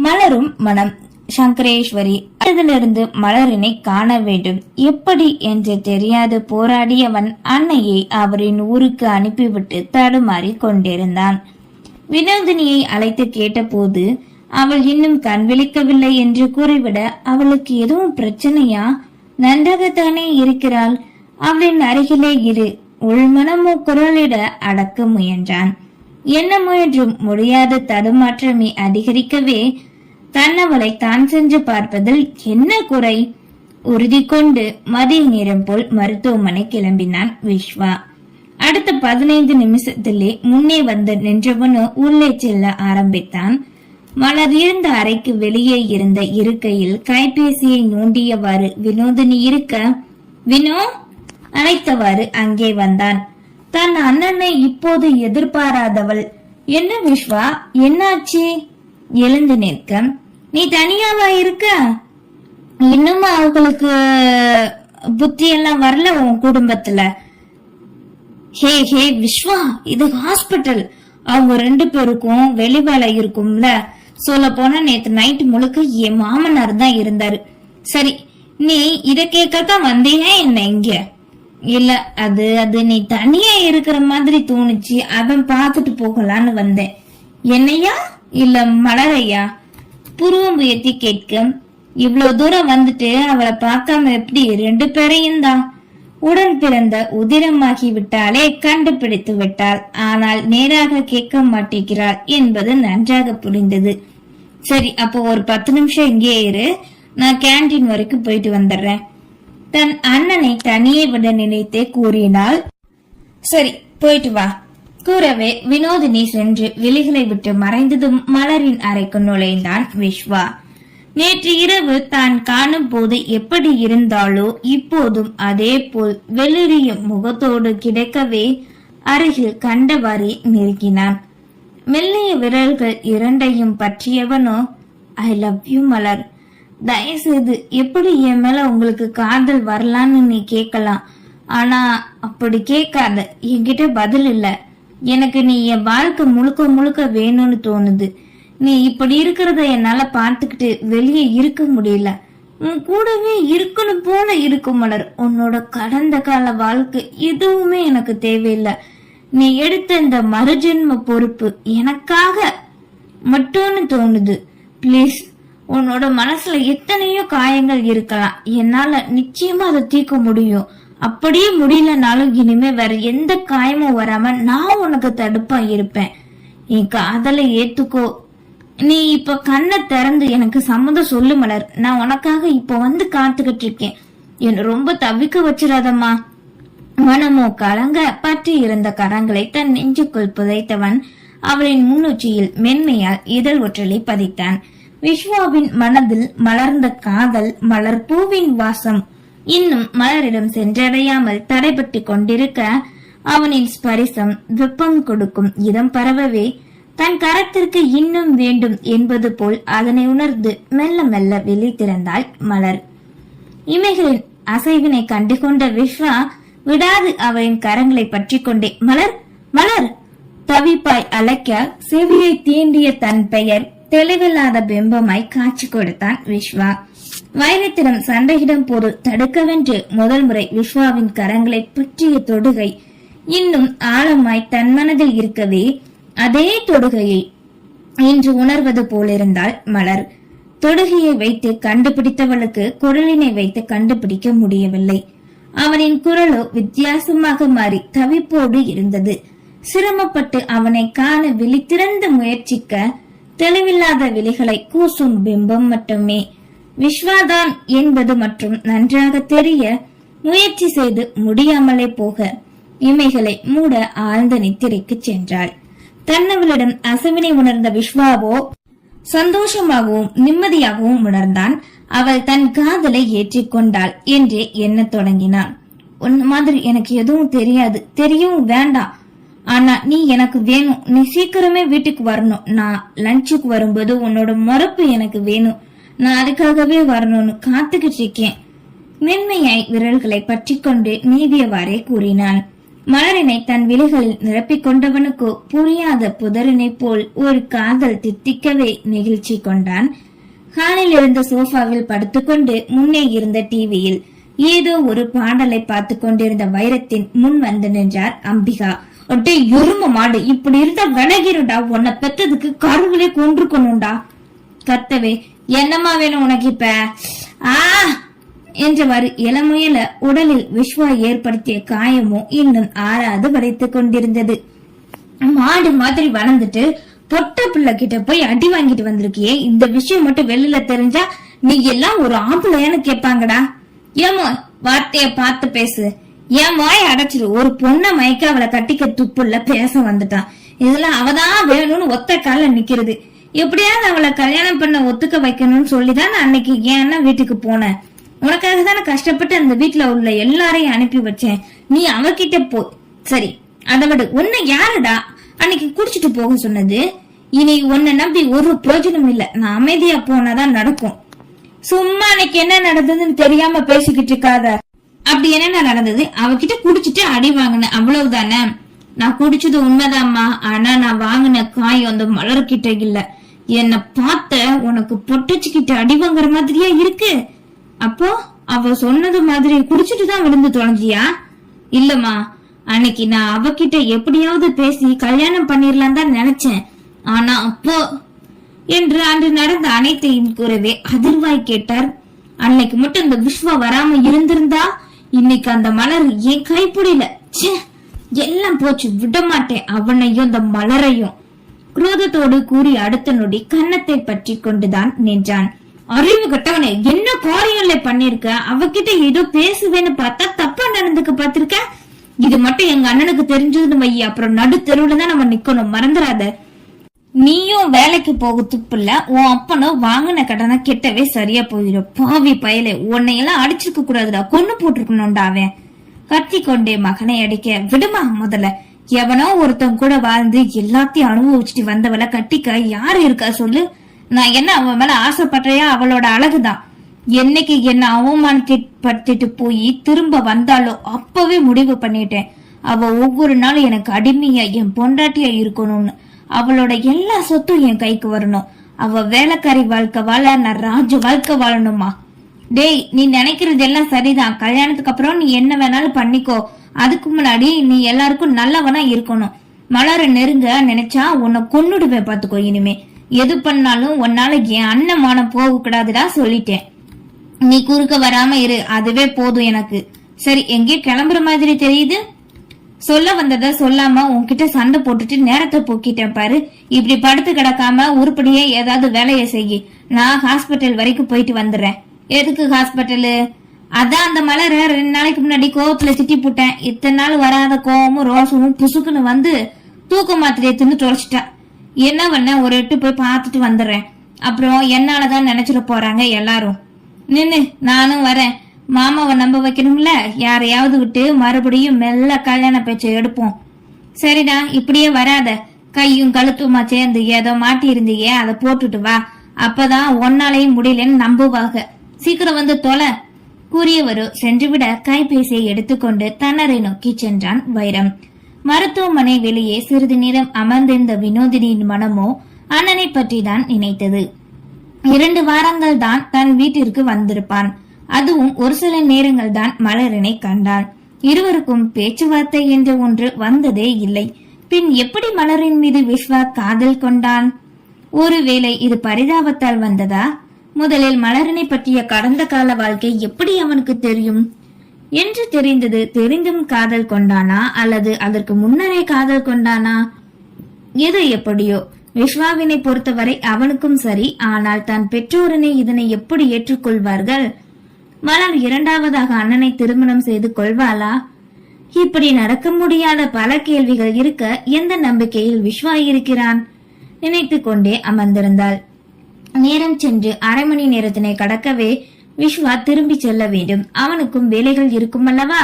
மலரும் மனம். சங்கரேஸ்வரி அதிலிருந்து மலரினை காண வேண்டும் எப்படி என்று தெரியாது போராடியவன் அன்னையை அவரின் ஊருக்கு அனுப்பிவிட்டு தடுமாறி கொண்டிருந்தான். வினோதினியை அழைத்து கேட்டபோது அவள் இன்னும் கண் விழிக்கவில்லை என்று கூறிவிட, அவளுக்கு எதுவும் பிரச்சனையா? நன்றாகத்தானே இருக்கிறாள், அவளின் அருகிலே இரு, உள்மனமோ குரலிட அடக்க முயன்றான். என்ன முயன்றும் முடியாத தடுமாற்றமே அதிகரிக்கவே தன்னவளை தான் சென்று பார்ப்பதில் என்ன குறை? உறுதி கொண்டு மதிய நேரம் போல் மருத்துவமனை கிளம்பினான் விஸ்வா. அடுத்த 15 நிமிஷத்திலே முன்னே வந்து நின்றவனு உள்ளே செல்ல ஆரம்பித்தான். மலர் இருந்த அறைக்கு வெளியே இருந்த இருக்கையில் கைபேசியை நோண்டியவாறு வினோதினி இருக்க, வினோ அழைத்தவாறு அங்கே வந்தான். தன் அண்ணனை இப்போது எதிர்பாராதவள். என்ன விஸ்வா, என்னாச்சு? எழுந்து நிற்க, நீ தனியாவா இருக்க? இன்னும் அவங்களுக்கு புத்தி எல்லாம் வரல உன் குடும்பத்துல? ஹே ஹே விஸ்வா, இது ஹாஸ்பிட்டல். அவங்க 2 பேருக்கும் வெளி வேலை இருக்கும்ல. சொல்ல போனா நேத்து நைட் முழுக்க என் மாமனார் தான் இருந்தாரு. சரி, நீ இத கேட்கத்தான் வந்தீங்க என்ன இங்க? இல்ல, அது நீ தனியா இருக்கிற மாதிரி தோணுச்சு, அவன் பாத்துட்டு போகலான்னு வந்தேன். என்னையா இல்ல மலரையா? புருவம் உயர்த்தி கேட்க, இவ்வளவு தூரம் வந்துட்டு அவளை பார்க்காம எப்படி? 2 பேரையும் தான். உடன் பிறந்த உதிரமாகி விட்டாலே கண்டுபிடித்து விட்டாள். ஆனால் நேராக கேட்க மாட்டேங்கிறாள் என்பது நன்றாக புரிந்தது. சரி, அப்போ ஒரு 10 நிமிஷம் இங்கே இரு, நான் கேண்டீன் வரைக்கும் போயிட்டு வந்துடுறேன். தன் அண்ணனை தனியே விட நினைத்தே கூறினாள். சரி, போயிட்டு வா. கூறவே வினோதினி சென்று விழிகளை விட்டு மறைந்ததும் மலரின் அறைக்கு நுழைந்தான் விஸ்வா. நேற்று இரவு தான் காணும் போது எப்படி இருந்தாலோ இப்போதும் அதே போல் வெளிரிய முகத்தோடு கிடைக்கவே அருகில் கண்டவாறே நெருங்கினான். மெல்லிய விரல்கள் 2ஐயும் பற்றியவனோ, ஐ லவ் யூ மலர். தயவுசெய்து எப்படி என் மேல உங்களுக்கு காதல் வரலான்னு நீ கேட்கலாம். ஆனா அப்படி கேட்காத. என்கிட்ட பதில் இல்ல. எனக்கு நீ என் வாழ்க்கை முழுக்க முழுக்க வேணும்னு தோணுது. நீ இப்படி இருக்கிறத என்னால பார்த்துக்கிட்டு வெளியே இருக்க முடியல. உன் கூடவே இருக்கணும் போல இருக்கும் மலர். உன்னோட கடந்த கால வாழ்க்கை எதுவுமே எனக்கு தேவையில்லை. நீ எடுத்த இந்த மறுஜென்ம பொறுப்பு எனக்காக மட்டும்னு தோணுது. பிளீஸ், உன்னோட மனசுல எத்தனையோ காயங்கள் இருக்கலாம். என்னால நிச்சயமா அதை தீர்க்க முடியும். அப்படியே முடியலனாலும் இனிமே வேற எந்த காயமும் வராம நான் உனக்கு தடுப்பா இருப்பேன். என் காதலை ஏத்துக்கோ. நீ இப்ப கண்ணை திறந்து எனக்கு சம்மதம் சொல்லு மலர். நான் உனக்காக இப்ப வந்து காத்துக்கிட்டு இருக்கேன். என்ன ரொம்ப தவிக்க வச்சிடாதம்மா. மனமோ கலங்க பற்றி இருந்த கரங்களை தன் நெஞ்சுக்குள் புதைத்தவன் அவளின் முன்னுச்சியில் மென்மையால் இதழ் ஒற்றலை பதித்தான். விஸ்வாவின் மனதில் மலர்ந்த காதல் மலர் பூவின் வாசம் இன்னும் மலரிடம் சென்றடையாமல் தடைபட்டு கொண்டிருக்க, அவனின் ஸ்பரிசம் வெப்பம் கொடுக்கும் இதம் பரவவே தன் கரத்திற்கு இன்னும் வேண்டும் என்பது போல் அதனை உணர்ந்து மெல்ல மெல்ல வெளி திறந்தாள் மலர். இமைகளின் அசைவினை கண்டுகொண்ட விஸ்வா விடாது அவளின் கரங்களை பற்றி கொண்டே, மலர் மலர் தவிப்பாய் அழைக்க செவியை தீண்டிய தன் பெயர் தெளிவில்லாத பிம்பமாய் காட்சி கொடுத்தான் விஸ்வா. வைரத்திடம் சண்டையிடும் போது தடுக்கவென்று முதல் முறை விஸ்வாவின் கரங்களை பற்றிய தொடுகை இன்னும் ஆழமாய் தன் மனதில் இருக்கவே அதே தொடுகையை இன்று உணர்வது போலிருந்தாள் மலர். தொடுகையை வைத்து கண்டுபிடித்தவளுக்கு குரலினை வைத்து கண்டுபிடிக்க முடியவில்லை. அவனின் குரலோ வித்தியாசமாக மாறி தவிப்போடு இருந்தது. சிரமப்பட்டு அவனை காண விழித்திறந்து முயற்சிக்க தெளிவில்லாத விழிகளை கூசும் பிம்பம் மட்டுமே. விஸ்வாதான் என்பது மற்றும் நன்றாக தெரிய முயற்சி செய்து முடியாமலே போக இமைகளை மூட ஆழ்ந்த நித்திரைக்கு சென்றாள். தன்னவளிடம் அசவினை உணர்ந்த விஸ்வாவோ சந்தோஷமாகவும் நிம்மதியாகவும் உணர்ந்தான். அவள் தன் காதலை ஏற்றிக்கொண்டாள் என்று எண்ண தொடங்கினான். உன்ன மாதிரி எனக்கு எதுவும் தெரியாது, தெரியவும் வேண்டாம். ஆனா நீ எனக்கு வேணும். நீ சீக்கிரமே வீட்டுக்கு வரணும். நான் லஞ்சுக்கு வரும்போது உன்னோட மறுப்பு எனக்கு வேணும். நான் அதுக்காகவே வரணும்னு காத்துக்கிட்டு இருக்கேன். மென்மையாய் விரல்களை பற்றி கொண்டு நீதியவாறே கூறினான். மலரினை தன் விழிகளில் நிரப்பிக் கொண்டவனுக்கு புரியாத புதரினை போல் ஒரு காதல் தித்திக்கவே நெகிழ்ச்சி கொண்டான். ஹாலில் இருந்த சோஃபாவில் படுத்துக்கொண்டு முன்னே இருந்த டிவியில் ஏதோ ஒரு பாடலை பார்த்து கொண்டிருந்த வைரத்தின் முன் வந்து நின்றார் அம்பிகா. ஒட்டே எரும மாடு, இப்படி இருந்தா விலகிருடா, உன்னை பெற்றதுக்கு கருவிலே கொன்றுக்கணும்டா. கத்தவே, என்னமா வேணும் உனக்கு இப்ப? என்றவாறு இளமுயல உடலில் விஸ்வா ஏற்படுத்திய காயமும் இன்னும் ஆறாது வளைத்துக் கொண்டிருந்தது. மாடு மாதிரி வளர்ந்துட்டு பொட்ட பிள்ளை கிட்ட போய் அடி வாங்கிட்டு வந்திருக்கியே, இந்த விஷயம் மட்டும் வெளியில தெரிஞ்சா நீ எல்லாம் ஒரு ஆம்பளையான்னு கேட்பாங்கடா. ஏமோ வார்த்தைய பார்த்து பேசு, என் வாய் அடைச்சிரு. ஒரு பொண்ணை மயக்க அவளை கட்டிக்க துப்புல பேச வந்துட்டான். இதெல்லாம் அவதான் வேணும்னு ஒத்த கால நிக்கிறது. எப்படியாவது அவளை கல்யாணம் பண்ண ஒத்துக்க வைக்கணும்னு சொல்லிதான் நான் அன்னைக்கு ஏன்னா வீட்டுக்கு போனேன். உனக்காக தானே கஷ்டப்பட்டு அந்த வீட்டுல உள்ள எல்லாரையும் அனுப்பி வச்சேன். நீ அவகிட்ட போ. சரி, அதை விட உன்னை யாருடா அன்னைக்கு குடிச்சிட்டு போக சொன்னது? இனி உன்னை நம்பி ஒரு பிரயோஜனம் இல்ல. நான் அமைதியா போனாதான் நடக்கும். சும்மா அன்னைக்கு என்ன நடந்ததுன்னு தெரியாம பேசிக்கிட்டு இருக்காத. அப்படி என்ன நடந்தது? அவகிட்ட குடிச்சிட்டு அடி வாங்கின, அவ்வளவுதானே. நான் குடிச்சது உண்மைதாம்மா. ஆனா நான் வாங்கின காய் அந்த மலர்கிட்ட இல்ல. என்ன பார்த்த உனக்கு பொட்டச்சுக்கிட்ட அடி வாங்குற மாதிரியா இருக்கு. அப்போ அவ சொன்னது மாதிரி குடிச்சிட்டு தான் விழுந்து தொலைஞ்சியா? இல்லம்மா, அன்னைக்கு நான் அவகிட்ட எப்படியாவது பேசி கல்யாணம் பண்ணிரலாம் தான் நினைச்சேன். ஆனா அப்போ என்று அன்று நடந்த அனைத்தையும் கூறவே அதிர்வாய் கேட்டார். அன்னைக்கு மட்டும் இந்த விஸ்வா வராம இருந்திருந்தா இன்னைக்கு அந்த மலர் என் கைப்பிடியில. எல்லாம் போச்சு, விட மாட்டேன் அவனையும் அந்த மலரையும். குரோதத்தோடு கூறி அடுத்த நொடி கன்னத்தை பற்றி கொண்டுதான் நின்றான். அறிவு கட்டவனே, என்ன காரியம்ல பண்ணிருக்க? அவகிட்ட ஏதோ பேசுவேன்னு பார்த்தா தப்பா நடந்துக்க பாத்திருக்க. இது மட்டும் எங்க அண்ணனுக்கு தெரிஞ்சதுன்னு வை, அப்புறம் நடு தெருவுல தான் நம்ம நிக்கணும், மறந்துடாத. நீயும் வேலைக்கு போக துப்புல, உன் அப்பனும் வாங்கின கடனை கெட்டவே சரியா போயிடும். பாவி பயலே, உன்னையெல்லாம் அடிச்சிருக்க கூடாதுடா, கொன்னு போட்டிருக்கணும்டா. அவன் கத்தி கொண்டே மகனை அடிக்க, விடுமா முதல்ல. எவனோ ஒருத்தன் கூட வாழ்ந்து எல்லாத்தையும் அனுபவிச்சுட்டு வந்தவளை கட்டிக்க யாரு இருக்கா சொல்லு? நான் என்ன அவன் மேல ஆசைப்படுறையா? அவளோட அழகுதான். என்னைக்கு என்ன அவமானப்படுத்திட்டு போய் திரும்ப வந்தாலோ அப்பவே முடிவு பண்ணிட்டேன். அவ ஒவ்வொரு நாளும் எனக்கு அடிமையா என் பொண்டாட்டியா இருக்கணும்னு. அவளோட எல்லா சொத்தும் என் கைக்கு வரணும். அவ வேலைக்காரி வாழ்க்கை வாழ, நான் ராஜ வாழ்க்கை வாழணுமா? டேய், நீ நினைக்கிறது எல்லாம் சரிதான். கல்யாணத்துக்கு அப்புறம் நீ என்ன வேணாலும் பண்ணிக்கோ. அதுக்கு முன்னாடி நீ எல்லாருக்கும் நல்லவனா இருக்கணும். மலரை நெருங்க நினைச்சா உன்னை கொன்னுடுவேன் பாத்துக்கோ. இனிமே எது பண்ணாலும் உன்னால என் அண்ணன் போக கூடாதுடா சொல்லிட்டேன். நீ குறுக்க வராம இரு, அதுவே போதும் எனக்கு. சரி, எங்கே கிளம்புற மாதிரி தெரியுது? சொல்ல வந்தத சொல்லாம உன்கிட்ட சண்டை போட்டுட்டு நேரத்தை போக்கிட்டேன் பாரு. இப்படி படுத்து கிடக்காம உருப்படியே ஏதாவது வேலையை செய்ய. நான் ஹாஸ்பிட்டல் வரைக்கும் போயிட்டு வந்துடுறேன். எதுக்கு ஹாஸ்பிட்டலு? அதான் அந்த மலரை 2 நாளைக்கு முன்னாடி கோவத்துல திட்டி போட்டேன். இத்தனை நாள் வராத கோவமும் ரோசமும் புசுக்குன்னு வந்து தூக்க மாத்திரையை தின்னு தொலைச்சிட்டா. என்ன பண்ண, ஒரு எட்டு போய் பார்த்துட்டு வந்துடுறேன். அப்புறம் என்னாலதான் நினைச்சிட போறாங்க எல்லாரும். நின்னு நானும் வரேன். மாமாவை நம்ப வைக்கணும்ல, யாரையாவது விட்டு மறுபடியும் மெல்ல கல்யாண பேச்சை எடுப்போம். சரிடா, இப்படியே வராத. கையும் கழுத்துமா சேர்ந்து ஏதோ மாட்டி இருந்தீங்க, அதை போட்டுட்டு வா. அப்பதான் ஒன்னாலையும் முடியலன்னு நம்புவாங்க. சீக்கிரம் வந்து தொலை. கூறியவரோ சென்றுவிட கைபேசியை எடுத்துக்கொண்டு தன்னரை நோக்கி சென்றான் வைரம். மருத்துவமனை வெளியே சிறிது நேரம் அமர்ந்திருந்த வினோதினியின் மனமோ அண்ணனை பற்றி தான் நினைத்தது. 2 வாரங்கள் தான் தன் வீட்டிற்கு வந்திருப்பான். அதுவும் ஒரு சில நேரங்கள் தான் மலரினை கண்டான். இருவருக்கும் பேச்சுவார்த்தை என்று ஒன்று வந்ததே இல்லை. பின் எப்படி மலரின் மீது விஸ்வா காதல் கொண்டான்? ஒருவேளை இது பரிதாபத்தால் வந்ததா? முதலில் மலரினை பற்றிய கடந்த கால வாழ்க்கை எப்படி அவனுக்கு தெரியும் என்று தெரிந்தது. தெரிந்தும் காதல் கொண்டானா அல்லது அதற்கு முன்னரே காதல் கொண்டானா? எது எப்படியோ, விஸ்வாவினை பொறுத்தவரை அவனுக்கும் சரி. ஆனால் தன் பெற்றோரனை இதனை எப்படி ஏற்றுக்கொள்வார்கள்? மலர் 2வதாக அண்ணனை திருமணம் செய்து கொள்வாளா? இப்படி நடக்க முடியாத பல கேள்விகள் இருக்க எந்த நம்பிக்கையில் விஸ்வா இருக்கிறான்? நினைத்து கொண்டே அமர்ந்திருந்தாள். நேரம் சென்று 1/2 மணி நேரத்தினை கடக்கவே விஸ்வா திரும்பி செல்ல வேண்டும். அவனுக்கும் வேலைகள் இருக்கும் அல்லவா?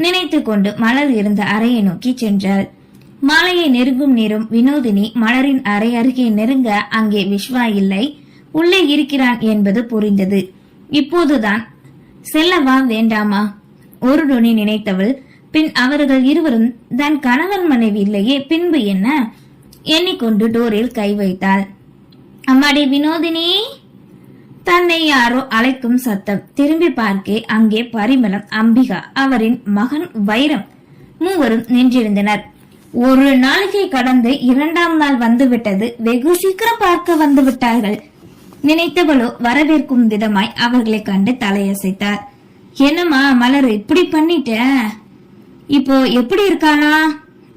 நினைத்து கொண்டு மலர் இருந்த அறையை நோக்கி சென்றாள். மாலையை நெருங்கும் நேரம் வினோதினி மலரின் அறை அருகே நெருங்க அங்கே விஸ்வா இல்லை, உள்ளே இருக்கிறான் என்பது புரிந்தது. இப்போதுதான் செல்லவா வேண்டாமா? ஒரு நொடி நினைத்தவள் பின் அவர்கள் இருவரும் தன் கணவன் மனைவி இல்லையே, பின்பு என்ன எண்ணிக்கொண்டு டோரில் கை வைத்தாள். அம்மாடி வினோதினி! தன்னை யாரோ அழைக்கும் சத்தம். திரும்பி பார்க்க அங்கே பரிமளம், அம்பிகா, அவரின் மகன் வைரம் மூவரும் நின்றிருந்தனர். ஒரு நாளைக்கு கடந்து 2ஆம் நாள் வந்துவிட்டது. வெகு சீக்கிரம் பார்க்க வந்து விட்டார்கள். நினைத்தவளோ வரவேற்கும் விதமாய் அவர்களை கண்டு தலையசைத்தார். என்னம்மா மலர், இப்படி பண்ணிட்ட? இப்போ எப்படி இருக்கானா?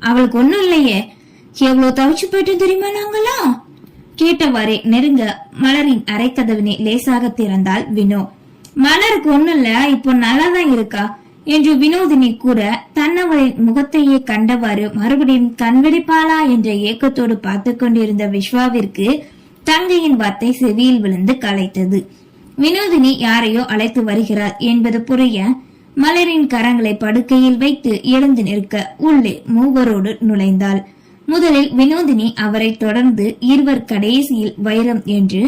அவளுக்கு ஒண்ணும் இல்லையே. எவ்வளவு தவிச்சு போயிட்டு தெரியுமா நாங்களாம்? கேட்டவாறே நெருங்க மலரின் அரைக்கதவினை லேசாக திறந்தாள் வினோ. மலருக்கு ஒண்ணும் இல்ல, இப்போ நல்லாதான் இருக்கா என்று வினோதினி கூற, தன்னவளின் முகத்தையே கண்டவாறு மறுபடியும் கண்வெடிப்பாளா என்ற ஏக்கத்தோடு பார்த்து கொண்டிருந்த விஸ்வாவிற்கு தங்கையின் வார்த்தை செவியில் விழுந்து கலைத்தது. வினோதினி யாரையோ அழைத்து வருகிறார் என்பது புரிய மலரின் கரங்களை படுக்கையில் வைத்து எழுந்து நிற்க உள்ளே மூவரோடு நுழைந்தாள். முதலில் வினோதினி, அவரை தொடர்ந்து இருவர், கடைசியில் வைரம் என்று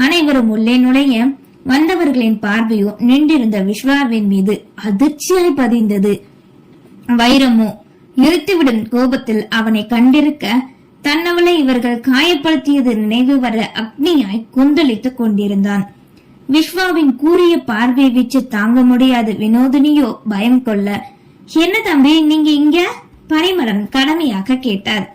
அனைவரும் உள்ளே நுழைய வந்தவர்களின் பார்வையோ நின்றிருந்த விஸ்வாவின் மீது அதிர்ச்சியாய் பதிந்தது. வைரமோ நிறுத்திவிடும் கோபத்தில் அவனை கண்டிருக்க, தன்னவளை இவர்கள் காயப்படுத்தியது நினைவு வர அக்னியாய் கொந்தளித்துக் கொண்டிருந்தான். விஸ்வாவின் கூறிய பார்வை வீச்சு தாங்க முடியாது வினோதினியோ பயம் கொள்ள, என்ன தம்பி நீங்க இங்க? பரிமளம் கடமையாக கேட்டார்.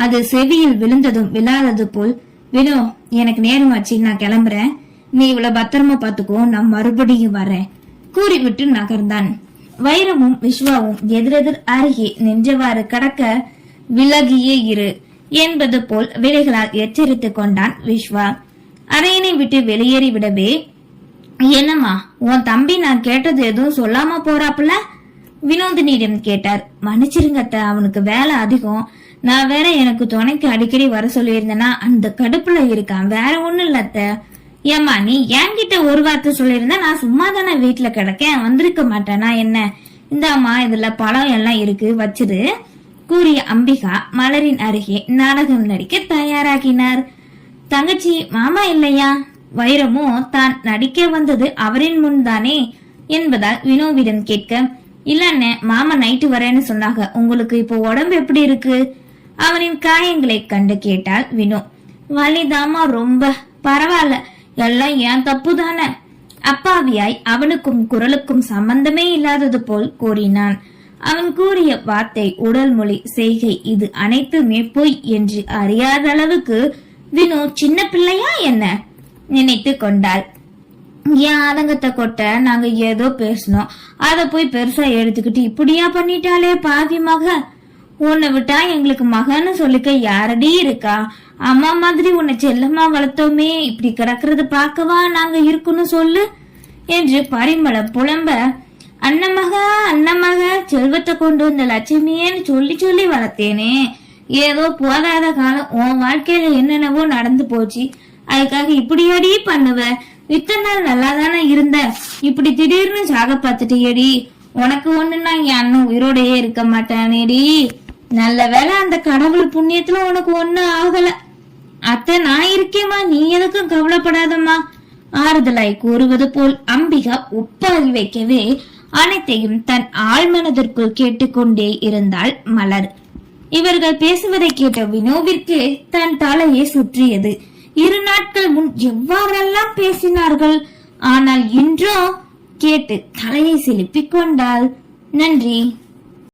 அது செவியில் விழுந்ததும் விழாதது போல், வினோ எனக்கு நேரமாச்சு, நான் கிளம்புறேன், நீ இவ்வளவு பத்திரமா பாத்துக்கோ, நான் மறுபடியும் வரேன் கூறிவிட்டு நகர்ந்தான். வைரமும் விஸ்வாவும் எதிரெதிர் அருகே நின்றவாறு கடக்க, விலகியே இரு என்பது போல் விலைகளால் எச்சரித்துக் கொண்டான் விஸ்வா. அறையினை விட்டு வெளியேறி விடவே, என்னம்மா உன் தம்பி நான் கேட்டது எதுவும் சொல்லாம போறாப்புல? வினோதினியிடம் கேட்டார். மன்னிச்சிருங்கத்த, அவனுக்கு வேலை அதிகம், நான் வேற எனக்கு துணைக்கு அடிக்கடி வர சொல்லியிருந்தேன்னா அந்த கடுப்புல இருக்கான், வேற ஒண்ணும் இல்லத்த. ஏமா நீ என்கிட்ட ஒரு வார்த்தை சொல்லியிருந்தா நான் சும்மா தானே வீட்டுல கிடக்கேன், வந்திருக்க மாட்டேனா என்ன? இந்தாமா இதுல பழம் எல்லாம் இருக்கு, வச்சிரு கூறிய அம்பிகா மலரின் அருகே நாடகம் நடிக்க தயாராகினார். தங்கச்சி மாமா இல்லையா? வைரமோ தான் நடிக்க வந்தது அவரின் முன் தானே என்பதால் வினோவிடம் கேட்க, இல்லன்னு மாமா நைட்டு வரேன்னு சொன்னாங்க, உங்களுக்கு இப்போ உடம்பு எப்படி இருக்கு? அவனின் காயங்களை கண்டு கேட்டாள் வினோ. வலிதாமா ரொம்ப, பரவாயில்ல, எல்லாம் ஏன் தப்பு தானே. அப்பாவியாய் அவனுக்கும் குரலுக்கும் சம்பந்தமே இல்லாதது போல் கூறினான். அவன் கூறிய வார்த்தை, உடல் மொழி, செய்கை, இது அனைத்துமே பொய் என்று அறியாத அளவுக்கு வினோ சின்ன பிள்ளையா என்ன நினைத்து கொண்டாள். ஏன் ஆதங்கத்தை கொட்ட, நாங்க ஏதோ பேசணும், அத போய் பெருசா எடுத்துக்கிட்டு இப்படியா பண்ணிட்டாலே பாவி மக. உன்னை விட்டா எங்களுக்கு மகன்னு சொல்லிக்க யாரடி இருக்கா? அம்மா மாதிரி உன்னை செல்லமா வளர்த்தோமே, இப்படி கிடக்குறது பார்க்கவா நாங்க இருக்கணும் சொல்லு என்று பரிமளம் புலம்ப, அண்ணமக செல்வத்தை கொண்டு வந்த லட்சுமியேன்னு சொல்லி சொல்லி வளர்த்தேனே, ஏதோ போதாத காலம் உன் வாழ்க்கையில என்னென்னவோ நடந்து போச்சு, அதுக்காக இப்படியாடி பண்ணுவ? இத்தனை நாள் நல்லா தானே இருந்த, இப்படி திடீர்னு சாக பார்த்துட்டியடி. உனக்கு ஒண்ணுன்னா என் அண்ணன் உயிரோடையே இருக்க மாட்டானேடி. நல்ல வேலை அந்த கடவுள் புண்ணியத்துல உனக்கு ஒண்ணும் ஆகல. அத்தை நான் இருக்கேம்மா, நீ எதுக்கும் கவலைப்படாதம்மா ஆறுதலாய் கூறுவது போல் அம்பிகா ஒப்பாகி வைக்கவே அனைத்தையும் தன் ஆழ்மனதிற்குள் கேட்டுக்கொண்டே இருந்தாள் மலர். இவர்கள் பேசுவதை கேட்ட வினோவிற்கு தன் தலையை சுற்றியது. 2 நாட்கள் முன் எவ்வாறெல்லாம் பேசினார்கள், ஆனால் இன்றோ கேட்டு தலையை சிலுப்பிக் கொண்டாள். நன்றி.